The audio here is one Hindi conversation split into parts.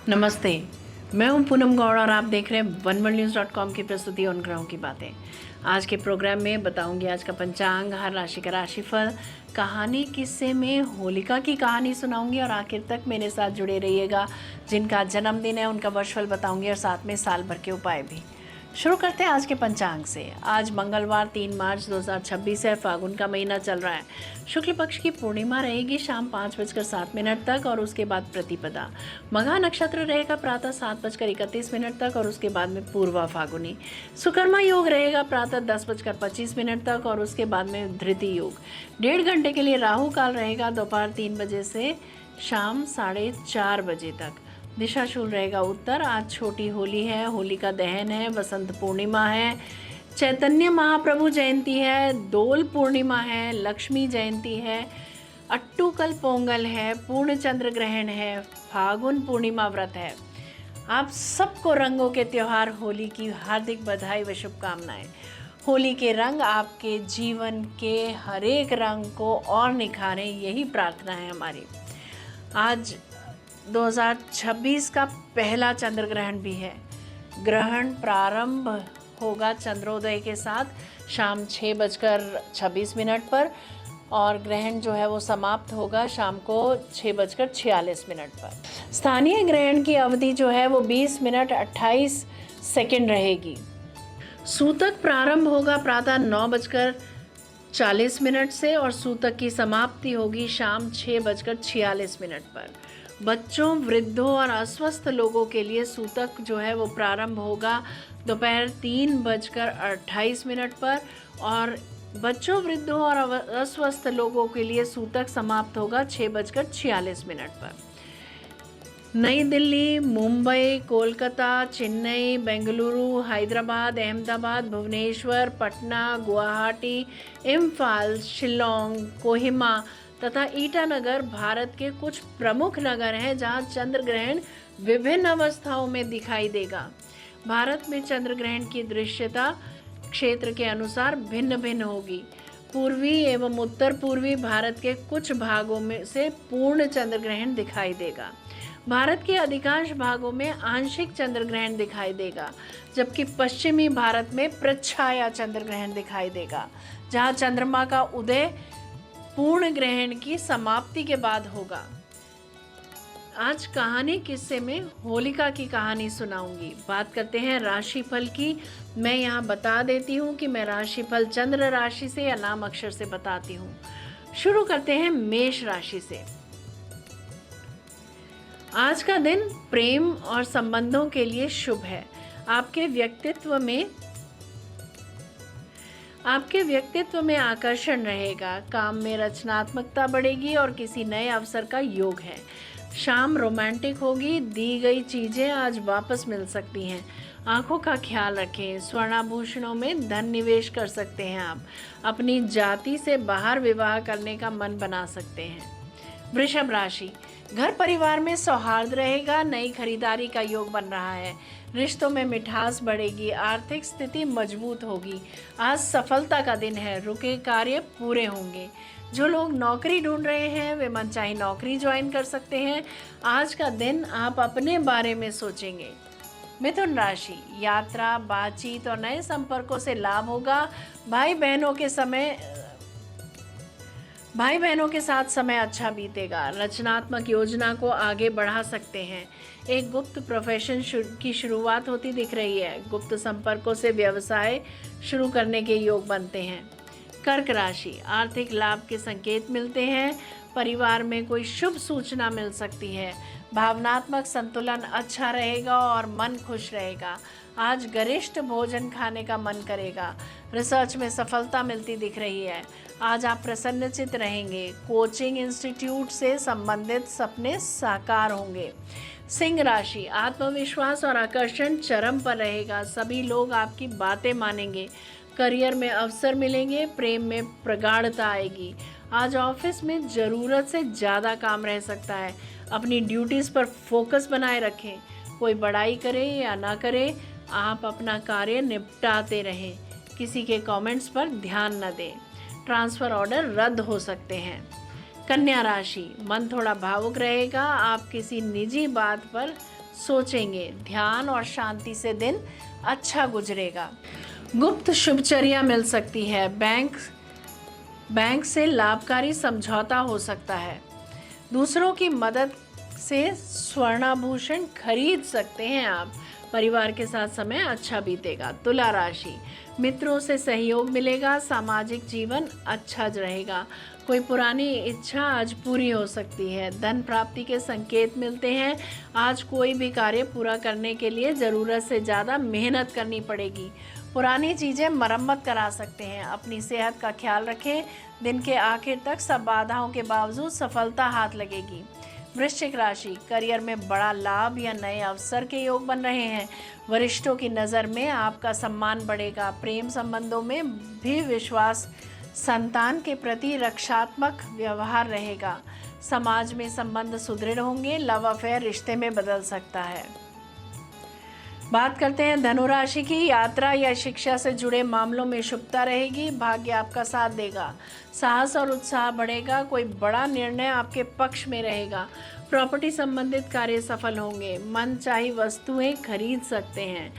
नमस्ते। मैं हूं पूनम गौड़ और आप देख रहे हैं oneworldnews.com की प्रस्तुति उन ग्रहों की बातें। आज के प्रोग्राम में बताऊंगी आज का पंचांग, हर राशि का राशिफल, कहानी, किस्से में होलिका की कहानी सुनाऊंगी और आखिर तक मेरे साथ जुड़े रहिएगा। जिनका जन्मदिन है उनका वर्षफल बताऊंगी और साथ में साल भर के उपाय भी। शुरू करते हैं आज के पंचांग से। आज मंगलवार 3 मार्च 2026 है। फागुन का महीना चल रहा है। शुक्ल पक्ष की पूर्णिमा रहेगी शाम 5:07 तक और उसके बाद प्रतिपदा। मघा नक्षत्र रहेगा प्रातः 7:31 तक और उसके बाद में पूर्वा फागुनी। सुकर्मा योग रहेगा प्रातः 10:25 तक और उसके बाद में धृति योग। 1.5 घंटे के लिए राहु काल रहेगा दोपहर 3 बजे से शाम 4:30 बजे तक। दिशा शूल रहेगा उत्तर। आज छोटी होली है, होलिका दहन है, वसंत पूर्णिमा है, चैतन्य महाप्रभु जयंती है, दोल पूर्णिमा है, लक्ष्मी जयंती है, अट्टूकल पोंगल है, पूर्ण चंद्र ग्रहण है, फागुन पूर्णिमा व्रत है। आप सबको रंगों के त्योहार होली की हार्दिक बधाई व शुभकामनाएं। होली के रंग आपके जीवन के हर एक रंग को और निखारें, यही प्रार्थना है हमारी। आज 2026 का पहला चंद्र ग्रहण भी है। ग्रहण प्रारंभ होगा चंद्रोदय के साथ शाम 6:26 पर और ग्रहण जो है वो समाप्त होगा शाम को 6:46 पर। स्थानीय ग्रहण की अवधि जो है वो 20 मिनट 28 सेकंड रहेगी। सूतक प्रारंभ होगा प्रातः 9:40 से और सूतक की समाप्ति होगी शाम 6:46 पर। बच्चों, वृद्धों और अस्वस्थ लोगों के लिए सूतक जो है वो प्रारंभ होगा दोपहर 3:28 पर और बच्चों, वृद्धों और अस्वस्थ लोगों के लिए सूतक समाप्त होगा 6:46 पर। नई दिल्ली, मुंबई, कोलकाता, चेन्नई, बेंगलुरु, हैदराबाद, अहमदाबाद, भुवनेश्वर, पटना, गुवाहाटी, इम्फाल, शिलोंग, कोहिमा तथा ईटानगर भारत के कुछ प्रमुख नगर हैं जहां चंद्र ग्रहण विभिन्न अवस्थाओं में दिखाई देगा। भारत में चंद्र ग्रहण की दृश्यता क्षेत्र के अनुसार भिन्न भिन्न होगी। पूर्वी एवं उत्तर पूर्वी भारत के कुछ भागों में से पूर्ण चंद्र ग्रहण दिखाई देगा। भारत के अधिकांश भागों में आंशिक चंद्र ग्रहण दिखाई देगा, जबकि पश्चिमी भारत में प्रच्छाया चंद्र ग्रहण दिखाई देगा, जहां चंद्रमा का उदय पूर्ण ग्रहण की समाप्ति के बाद होगा। आज कहानी किस्से में होलिका की कहानी सुनाऊंगी। बात करते हैं राशिफल की। मैं यहाँ बता देती हूँ कि मैं राशिफल चंद्र राशि से या नाम अक्षर से बताती हूँ। शुरू करते हैं मेष राशि से। आज का दिन प्रेम और संबंधों के लिए शुभ है। आपके व्यक्तित्व में आकर्षण रहेगा। काम में रचनात्मकता बढ़ेगी और किसी नए अवसर का योग है। शाम रोमांटिक होगी। दी गई चीजें आज वापस मिल सकती हैं। आंखों का ख्याल रखें। स्वर्णाभूषणों में धन निवेश कर सकते हैं। आप अपनी जाति से बाहर विवाह करने का मन बना सकते हैं। वृषभ राशि, घर परिवार में सौहार्द रहेगा। नई खरीदारी का योग बन रहा है। रिश्तों में मिठास बढ़ेगी। आर्थिक स्थिति मजबूत होगी। आज सफलता का दिन है। रुके कार्य पूरे होंगे। जो लोग नौकरी ढूंढ रहे हैं वे मनचाही नौकरी ज्वाइन कर सकते हैं। आज का दिन आप अपने बारे में सोचेंगे। मिथुन राशि, यात्रा, बातचीत और नए संपर्कों से लाभ होगा। भाई बहनों के साथ समय अच्छा बीतेगा। रचनात्मक योजना को आगे बढ़ा सकते हैं। एक गुप्त प्रोफेशन की शुरुआत होती दिख रही है। गुप्त संपर्कों से व्यवसाय शुरू करने के योग बनते हैं। कर्क राशि, आर्थिक लाभ के संकेत मिलते हैं। परिवार में कोई शुभ सूचना मिल सकती है। भावनात्मक संतुलन अच्छा रहेगा और मन खुश रहेगा। आज गरिष्ठ भोजन खाने का मन करेगा। रिसर्च में सफलता मिलती दिख रही है। आज आप प्रसन्नचित्त रहेंगे। कोचिंग इंस्टीट्यूट से संबंधित सपने साकार होंगे। सिंह राशि, आत्मविश्वास और आकर्षण चरम पर रहेगा। सभी लोग आपकी बातें मानेंगे। करियर में अवसर मिलेंगे। प्रेम में प्रगाढ़ता आएगी। आज ऑफिस में ज़रूरत से ज़्यादा काम रह सकता है। अपनी ड्यूटीज़ पर फोकस बनाए रखें। कोई बड़ाई करे या ना करे, आप अपना कार्य निपटाते रहें। किसी के कमेंट्स पर ध्यान न दें। ट्रांसफ़र ऑर्डर रद्द हो सकते हैं। कन्या राशि, मन थोड़ा भावुक रहेगा, आप किसी निजी बात पर सोचेंगे। ध्यान और शांति से दिन अच्छा गुजरेगा। गुप्त शुभचर्या मिल सकती है। बैंक से लाभकारी समझौता हो सकता है। दूसरों की मदद से स्वर्णाभूषण खरीद सकते हैं आप। परिवार के साथ समय अच्छा बीतेगा। तुला राशि, मित्रों से सहयोग मिलेगा, सामाजिक जीवन अच्छा रहेगा। कोई पुरानी इच्छा आज पूरी हो सकती है। धन प्राप्ति के संकेत मिलते हैं। आज कोई भी कार्य पूरा करने के लिए ज़रूरत से ज़्यादा मेहनत करनी पड़ेगी। पुरानी चीज़ें मरम्मत करा सकते हैं। अपनी सेहत का ख्याल रखें। दिन के आखिर तक सब बाधाओं के बावजूद सफलता हाथ लगेगी। वृश्चिक राशि, करियर में बड़ा लाभ या नए अवसर के योग बन रहे हैं। वरिष्ठों की नज़र में आपका सम्मान बढ़ेगा। प्रेम संबंधों में भी विश्वास, संतान के प्रति रक्षात्मक व्यवहार रहेगा। समाज में संबंध सुदृढ़ होंगे। लव अफेयर रिश्ते में बदल सकता है। बात करते हैं धनु राशि की। यात्रा या शिक्षा से जुड़े मामलों में शुभता रहेगी। भाग्य आपका साथ देगा। साहस और उत्साह बढ़ेगा। कोई बड़ा निर्णय आपके पक्ष में रहेगा। प्रॉपर्टी संबंधित कार्य सफल होंगे। मनचाही वस्तुएं खरीद सकते हैं।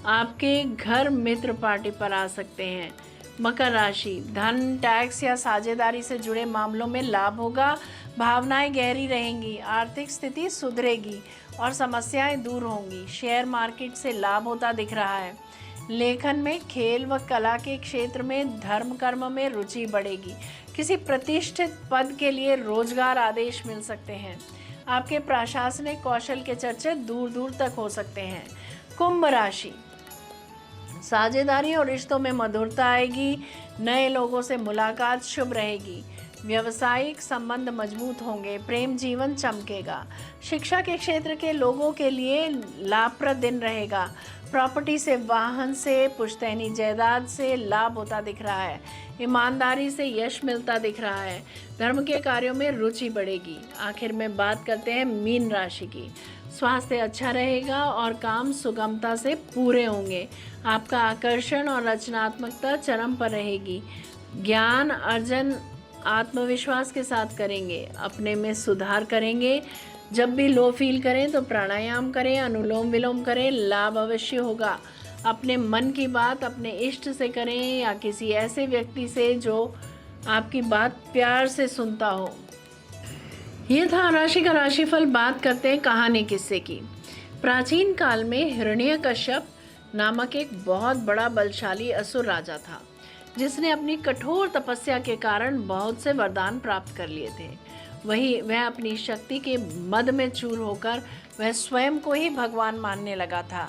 आपके घर मित्र पार्टी पर आ सकते हैं। मकर राशि, धन, टैक्स या साझेदारी से जुड़े मामलों में लाभ होगा। भावनाएं गहरी रहेंगी। आर्थिक स्थिति सुधरेगी और समस्याएं दूर होंगी। शेयर मार्केट से लाभ होता दिख रहा है। लेखन में, खेल व कला के क्षेत्र में, धर्म कर्म में रुचि बढ़ेगी। किसी प्रतिष्ठित पद के लिए रोजगार आदेश मिल सकते हैं। आपके प्रशासनिक कौशल के चर्चे दूर दूर तक हो सकते हैं। कुंभ राशि, साझेदारी और रिश्तों में मधुरता आएगी। नए लोगों से मुलाकात शुभ रहेगी। व्यावसायिक संबंध मजबूत होंगे। प्रेम जीवन चमकेगा। शिक्षा के क्षेत्र के लोगों के लिए लाभप्रद दिन रहेगा। प्रॉपर्टी से, वाहन से, पुश्तैनी जायदाद से लाभ होता दिख रहा है। ईमानदारी से यश मिलता दिख रहा है। धर्म के कार्यों में रुचि बढ़ेगी। आखिर में बात करते हैं मीन राशि की। स्वास्थ्य अच्छा रहेगा और काम सुगमता से पूरे होंगे। आपका आकर्षण और रचनात्मकता चरम पर रहेगी। ज्ञान अर्जन आत्मविश्वास के साथ करेंगे। अपने में सुधार करेंगे। जब भी लो फील करें तो प्राणायाम करें, अनुलोम विलोम करें, लाभ अवश्य होगा। अपने मन की बात अपने इष्ट से करें या किसी ऐसे व्यक्ति से जो आपकी बात प्यार से सुनता हो। ये था राशि का राशिफल। बात करते हैं कहानी किस्से की। प्राचीन काल में हिरण्यकश्यप नामक एक बहुत बड़ा बलशाली असुर राजा था, जिसने अपनी कठोर तपस्या के कारण बहुत से वरदान प्राप्त कर लिए थे। वह अपनी शक्ति के मद में चूर होकर वह स्वयं को ही भगवान मानने लगा था।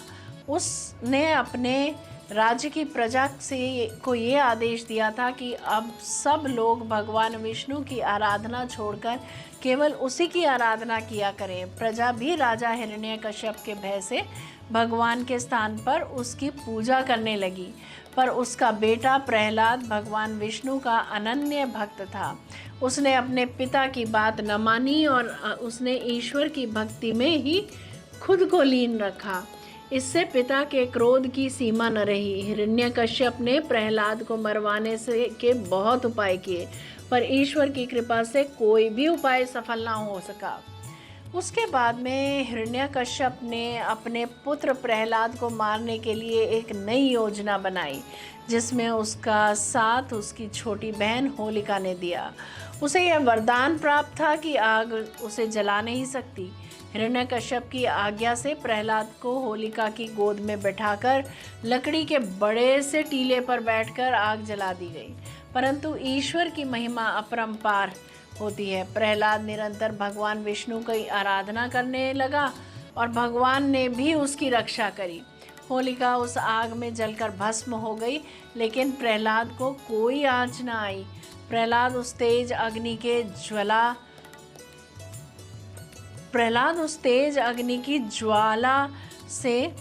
उसने अपने राज्य की प्रजा को ये आदेश दिया था कि अब सब लोग भगवान विष्णु की आराधना छोड़कर केवल उसी की आराधना किया करें। प्रजा भी राजा हिरण्यकश्यप के भय से भगवान के स्थान पर उसकी पूजा करने लगी। पर उसका बेटा प्रहलाद भगवान विष्णु का अनन्य भक्त था। उसने अपने पिता की बात न मानी और उसने ईश्वर की भक्ति में ही खुद को लीन रखा। इससे पिता के क्रोध की सीमा न रही। हिरण्यकश्यप ने प्रहलाद को मरवाने के बहुत उपाय किए, पर ईश्वर की कृपा से कोई भी उपाय सफल ना हो सका। उसके बाद में हिरण्यकश्यप ने अपने पुत्र प्रहलाद को मारने के लिए एक नई योजना बनाई, जिसमें उसका साथ उसकी छोटी बहन होलिका ने दिया। उसे यह वरदान प्राप्त था कि आग उसे जला नहीं सकती। हिरण्यकश्यप की आज्ञा से प्रहलाद को होलिका की गोद में बैठाकर लकड़ी के बड़े से टीले पर बैठकर आग जला दी गई। परंतु ईश्वर की महिमा अपरंपार होती है। प्रहलाद निरंतर भगवान विष्णु की आराधना करने लगा और भगवान ने भी उसकी रक्षा करी। होलिका उस आग में जलकर भस्म हो गई, लेकिन प्रहलाद को कोई आँच न आई। प्रहलाद उस तेज अग्नि की ज्वाला से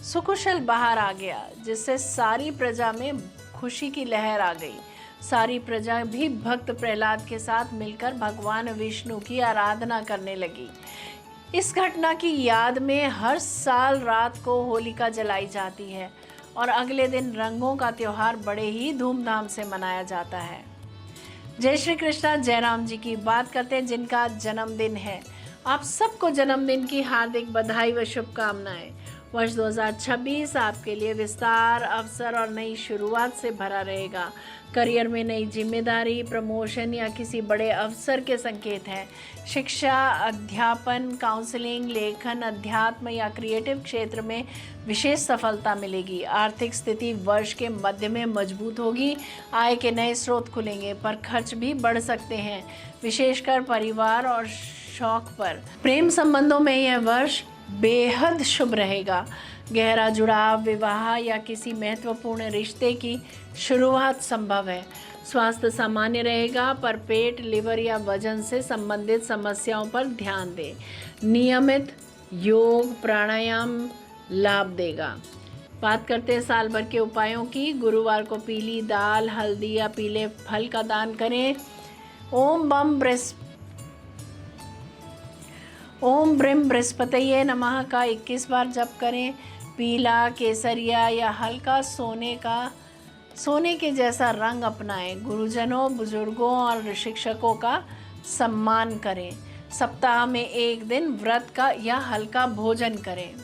सुकुशल बाहर आ गया, जिससे सारी प्रजा में खुशी की लहर आ गई। सारी प्रजा भी भक्त प्रहलाद के साथ मिलकर भगवान विष्णु की आराधना करने लगी। इस घटना की याद में हर साल रात को होलिका जलाई जाती है और अगले दिन रंगों का त्योहार बड़े ही धूमधाम से मनाया जाता है। जय श्री कृष्णा, जय राम जी की बात करते हैं जिनका जन्मदिन है। आप सबको जन्मदिन की हार्दिक बधाई व शुभकामनाएं। वर्ष 2026 आपके लिए विस्तार, अवसर और नई शुरुआत से भरा रहेगा। करियर में नई जिम्मेदारी, प्रमोशन या किसी बड़े अवसर के संकेत हैं। शिक्षा, अध्यापन, काउंसलिंग, लेखन, अध्यात्म या क्रिएटिव क्षेत्र में विशेष सफलता मिलेगी। आर्थिक स्थिति वर्ष के मध्य में मजबूत होगी। आय के नए स्रोत खुलेंगे, पर खर्च भी बढ़ सकते हैं, विशेषकर परिवार और शौक पर। प्रेम संबंधों में यह वर्ष बेहद शुभ रहेगा। गहरा जुड़ाव, विवाह या किसी महत्वपूर्ण रिश्ते की शुरुआत संभव है। स्वास्थ्य सामान्य रहेगा, पर पेट, लिवर या वजन से संबंधित समस्याओं पर ध्यान दें। नियमित योग, प्राणायाम लाभ देगा। बात करते हैं साल भर के उपायों की। गुरुवार को पीली दाल, हल्दी या पीले फल का दान करें। ओम ब्रीम बृहस्पतये नमः का 21 बार जप करें। पीला, केसरिया या हल्का सोने के जैसा रंग अपनाएं। गुरुजनों, बुजुर्गों और शिक्षकों का सम्मान करें। सप्ताह में एक दिन व्रत का या हल्का भोजन करें,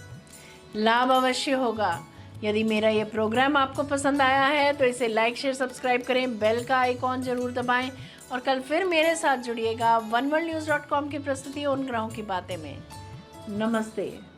लाभ अवश्य होगा। यदि मेरा ये प्रोग्राम आपको पसंद आया है तो इसे लाइक, शेयर, सब्सक्राइब करें, बेल का आइकॉन जरूर दबाएं और कल फिर मेरे साथ जुड़िएगा oneworldnews.com की प्रस्तुति उन ग्रहों की बातें में। नमस्ते।